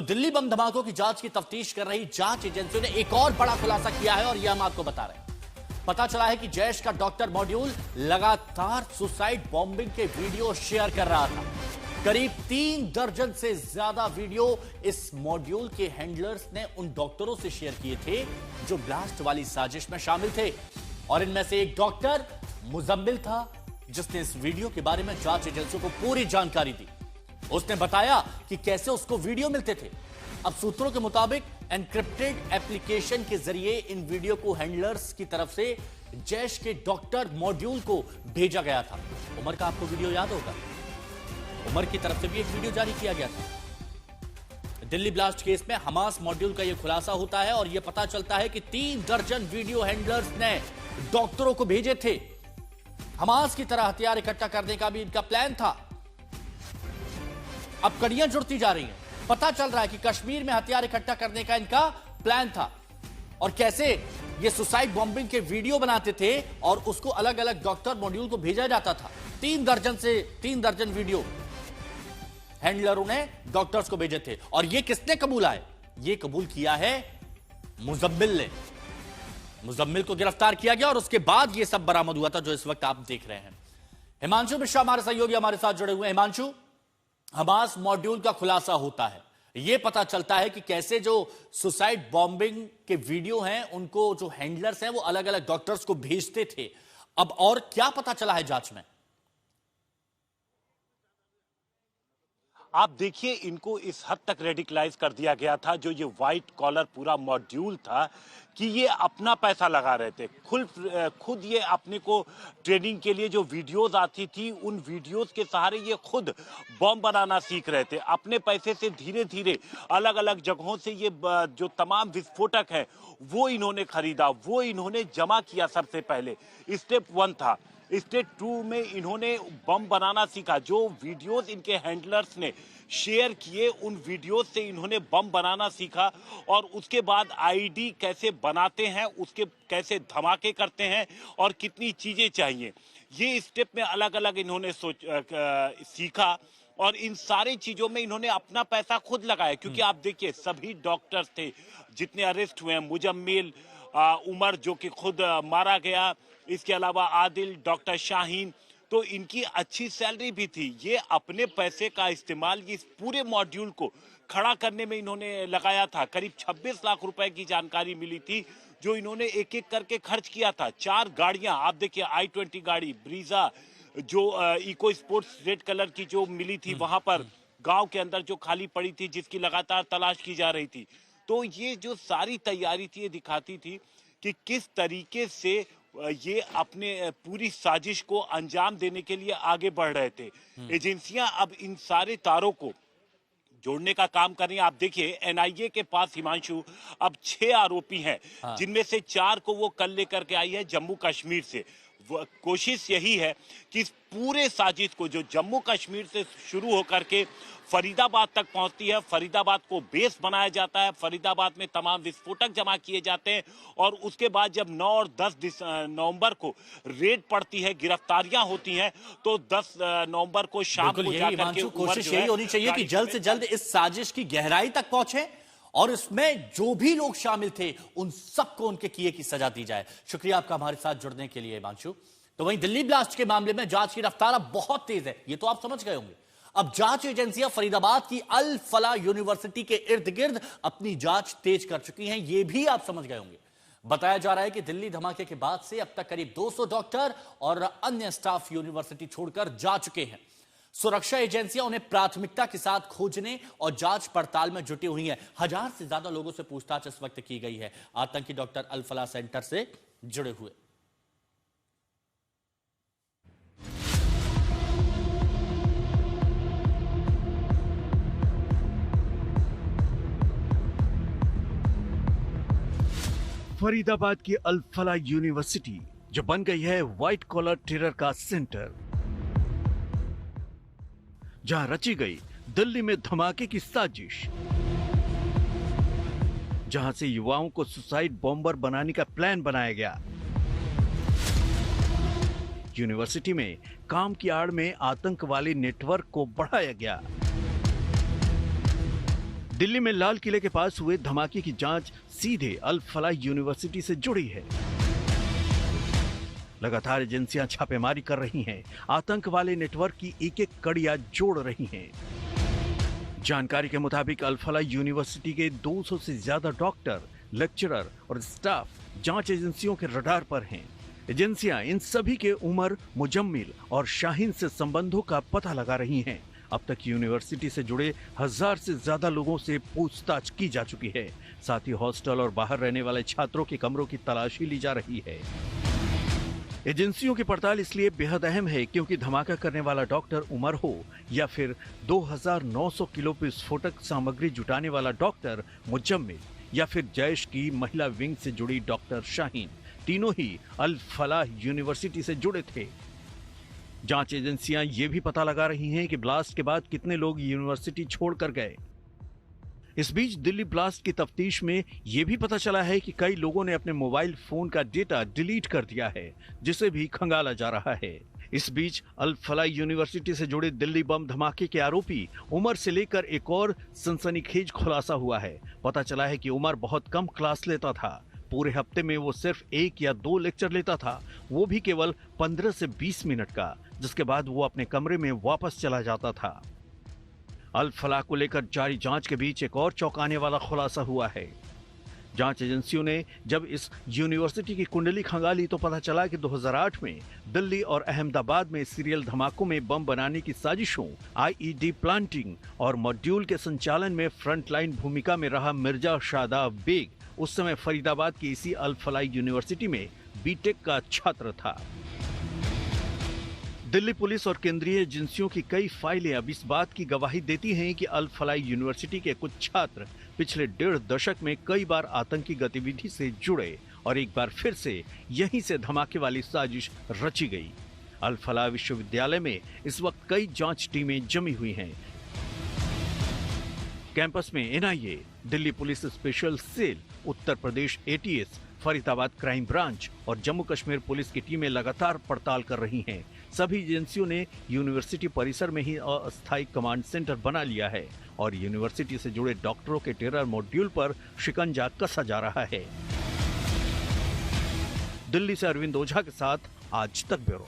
दिल्ली बम धमाकों की जांच की तफ्तीश कर रही जांच एजेंसियों ने एक और बड़ा खुलासा किया है और यह हम आपको बता रहे हैं। पता चला है कि जैश का डॉक्टर मॉड्यूल लगातार सुसाइड बॉम्बिंग के वीडियो शेयर कर रहा था। करीब 3 दर्जन से ज्यादा वीडियो इस मॉड्यूल के हैंडलर्स ने उन डॉक्टरों से शेयर किए थे जो ब्लास्ट वाली साजिश में शामिल थे, और इनमें से एक डॉक्टर मुजम्मिल था जिसने इस वीडियो के बारे में जांच एजेंसियों को पूरी जानकारी दी। उसने बताया कि कैसे उसको वीडियो मिलते थे। अब सूत्रों के मुताबिक एनक्रिप्टेड एप्लीकेशन के जरिए इन वीडियो को हैंडलर्स की तरफ से जैश के डॉक्टर मॉड्यूल को भेजा गया था। उमर का आपको वीडियो याद होगा, उमर की तरफ से भी एक वीडियो जारी किया गया था। दिल्ली ब्लास्ट केस में हमास मॉड्यूल का यह खुलासा होता है और यह पता चलता है कि 3 दर्जन वीडियो हैंडलर्स ने डॉक्टरों को भेजे थे। हमास की तरह हथियार इकट्ठा करने का भी इनका प्लान था। अब कड़ियां जुड़ती जा रही हैं। पता चल रहा है कि कश्मीर में हथियार इकट्ठा करने का इनका प्लान था और कैसे ये सुसाइड बॉम्बिंग के वीडियो बनाते थे और उसको अलग अलग डॉक्टर मॉड्यूल को भेजा जाता था। 3 दर्जन वीडियो हैंडलरों ने डॉक्टर्स को भेजे थे और ये किसने कबूला है? ये कबूल किया है मुजम्मिल ने। मुजम्मिल को गिरफ्तार किया गया और उसके बाद ये सब बरामद हुआ था जो इस वक्त आप देख रहे हैं। हिमांशु मिश्रा हमारे सहयोगी हमारे साथ जुड़े हुए हैं। हिमांशु, हमास मॉड्यूल का खुलासा होता है, यह पता चलता है कि कैसे जो सुसाइड बॉम्बिंग के वीडियो हैं उनको जो हैंडलर्स हैं वो अलग अलग डॉक्टर्स को भेजते थे। अब और क्या पता चला है जांच में? आप देखिए, इनको इस हद तक रेडिकलाइज कर दिया गया था, जो ये व्हाइट कॉलर पूरा मॉड्यूल था, कि ये अपना पैसा लगा रहे थे। खुद ये अपने को ट्रेनिंग के लिए जो वीडियोस आती थी, उन वीडियोस के सहारे ये खुद बॉम्ब बनाना सीख रहे थे। अपने पैसे से धीरे धीरे अलग अलग जगहों से ये जो तमाम विस्फोटक है वो इन्होंने खरीदा, वो इन्होंने जमा किया। सबसे पहले स्टेप 1 था। स्टेप 2 में इन्होंने बम बनाना सीखा। जो वीडियोस इनके हैंडलर्स ने शेयर किए, उन वीडियोस से इन्होंने बम बनाना सीखा और उसके बाद आईडी कैसे बनाते हैं, उसके कैसे धमाके करते हैं और कितनी चीजें चाहिए, ये स्टेप में अलग अलग इन्होंने सीखा। और इन सारी चीजों में इन्होंने अपना पैसा खुद लगाया, क्योंकि आप देखिए सभी डॉक्टर्स थे जितने अरेस्ट हुए हैं, मुजम्मिल, उमर जो कि खुद मारा गया, इसके अलावा आदिल, डॉक्टर शाहीन, तो इनकी अच्छी सैलरी भी थी। ये अपने पैसे का इस्तेमाल इस पूरे मॉड्यूल को खड़ा करने में इन्होंने लगाया था। करीब 26 लाख रुपए की जानकारी मिली थी जो इन्होंने एक एक करके खर्च किया था। 4 गाड़ियां आप देखिए, i20 गाड़ी, ब्रीजा, जो इको स्पोर्ट्स रेड कलर की जो मिली थी वहां पर गांव के अंदर जो खाली पड़ी थी, जिसकी लगातार तलाश की जा रही थी। तो ये जो सारी तैयारी थी ये दिखाती थी कि किस तरीके से ये अपने पूरी साजिश को अंजाम देने के लिए आगे बढ़ रहे थे। एजेंसियां अब इन सारे तारों को जोड़ने का काम कर रही हैं। आप देखिए, एनआईए के पास हिमांशु अब 6 आरोपी हैं, जिनमें से 4 को वो कल लेकर के आई है जम्मू कश्मीर से। कोशिश यही है कि इस पूरे साजिश को जो जम्मू कश्मीर से शुरू होकर के फरीदाबाद तक पहुंचती है, फरीदाबाद को बेस बनाया जाता है, फरीदाबाद में तमाम विस्फोटक जमा किए जाते हैं और उसके बाद जब 9 और 10 नवंबर को रेड पड़ती है, गिरफ्तारियां होती हैं, तो 10 नवंबर को शाम को जाकर के कोशिश यही होनी चाहिए कि जल्द से जल्द इस साजिश की गहराई तक पहुंचे और इसमें जो भी लोग शामिल थे उन सबको उनके किए की सजा दी जाए। शुक्रिया आपका हमारे साथ जुड़ने के लिए हिमांशु। तो वहीं दिल्ली ब्लास्ट के मामले में जांच की रफ्तार अब बहुत तेज है, ये तो आप समझ गए होंगे। अब जांच एजेंसियां फरीदाबाद की अल फला यूनिवर्सिटी के इर्द गिर्द अपनी जांच तेज कर चुकी हैं, ये भी आप समझ गए होंगे। बताया जा रहा है कि दिल्ली धमाके के बाद से अब तक करीब 200 डॉक्टर और अन्य स्टाफ यूनिवर्सिटी छोड़कर जा चुके हैं। सुरक्षा एजेंसियां उन्हें प्राथमिकता के साथ खोजने और जांच पड़ताल में जुटी हुई हैं। 1000 से ज्यादा लोगों से पूछताछ इस वक्त की गई है, आतंकी डॉक्टर अल फला सेंटर से जुड़े हुए। फरीदाबाद की अल फला यूनिवर्सिटी जो बन गई है व्हाइट कॉलर टेरर का सेंटर, जहां रची गई दिल्ली में धमाके की साजिश, जहां से युवाओं को सुसाइड बॉम्बर बनाने का प्लान बनाया गया। यूनिवर्सिटी में काम की आड़ में आतंक वाली नेटवर्क को बढ़ाया गया। दिल्ली में लाल किले के पास हुए धमाके की जांच सीधे अल फलाह यूनिवर्सिटी से जुड़ी है। लगातार एजेंसियां छापेमारी कर रही हैं, आतंक वाले नेटवर्क की एक-एक कड़ियां जोड़ रही हैं। जानकारी के मुताबिक अल फलाह यूनिवर्सिटी के 200 से ज्यादा डॉक्टर, लेक्चरर और स्टाफ जांच एजेंसियों के रडार पर हैं। एजेंसियां इन सभी के उमर, मुजम्मिल और शाहीन से संबंधों का पता लगा रही हैं। अब तक यूनिवर्सिटी से जुड़े 1000 से ज्यादा लोगों से पूछताछ की जा चुकी है। साथ ही हॉस्टल और बाहर रहने वाले छात्रों के कमरों की तलाशी ली जा रही है। एजेंसियों की पड़ताल इसलिए बेहद अहम है क्योंकि धमाका करने वाला डॉक्टर उमर हो या फिर 2900 किलो विस्फोटक सामग्री जुटाने वाला डॉक्टर मुजम्मिल या फिर जैश की महिला विंग से जुड़ी डॉक्टर शाहीन, तीनों ही अल फलाह यूनिवर्सिटी से जुड़े थे। जांच एजेंसियां ये भी पता लगा रही हैं कि ब्लास्ट के बाद कितने लोग यूनिवर्सिटी छोड़कर गए। इस बीच दिल्ली ब्लास्ट की तफ्तीश में यह भी पता चला है कि कई लोगों ने अपने मोबाइल फोन का डेटा डिलीट कर दिया है, जिसे भी खंगाला जा रहा है। इस बीच अल फलाह यूनिवर्सिटी से जुड़े दिल्ली बम धमाके के आरोपी उमर से लेकर एक और सनसनीखेज खुलासा हुआ है। पता चला है कि उमर बहुत कम क्लास लेता था। पूरे हफ्ते में वो सिर्फ 1 या 2 लेक्चर लेता था, वो भी केवल 15 से 20 मिनट का, जिसके बाद वो अपने कमरे में वापस चला जाता था। अल फलाह को लेकर जारी जांच के बीच एक और चौंकाने वाला खुलासा हुआ है। जांच एजेंसियों ने जब इस यूनिवर्सिटी की कुंडली खंगाली तो पता चला कि 2008 में दिल्ली और अहमदाबाद में सीरियल धमाकों में बम बनाने की साजिशों, आईईडी प्लांटिंग और मॉड्यूल के संचालन में फ्रंटलाइन भूमिका में रहा मिर्जा शादाब बेग उस समय फरीदाबाद की इसी अल फलाह यूनिवर्सिटी में बीटेक का छात्र था। दिल्ली पुलिस और केंद्रीय एजेंसियों की कई फाइलें अब इस बात की गवाही देती हैं कि अल फलाह यूनिवर्सिटी के कुछ छात्र पिछले 1.5 दशक में कई बार आतंकी गतिविधि से जुड़े और एक बार फिर से यहीं से धमाके वाली साजिश रची गई। अल फलाह विश्वविद्यालय में इस वक्त कई जांच टीमें जमी हुई हैं। कैंपस में NIA, Delhi police special cell, Uttar Pradesh ATS, Faridabad crime branch और जम्मू कश्मीर पुलिस की टीमें लगातार पड़ताल कर रही हैं। सभी एजेंसियों ने यूनिवर्सिटी परिसर में ही अस्थायी कमांड सेंटर बना लिया है और यूनिवर्सिटी से जुड़े डॉक्टरों के टेरर मॉड्यूल पर शिकंजा कसा जा रहा है। दिल्ली से अरविंद ओझा के साथ आज तक ब्यूरो।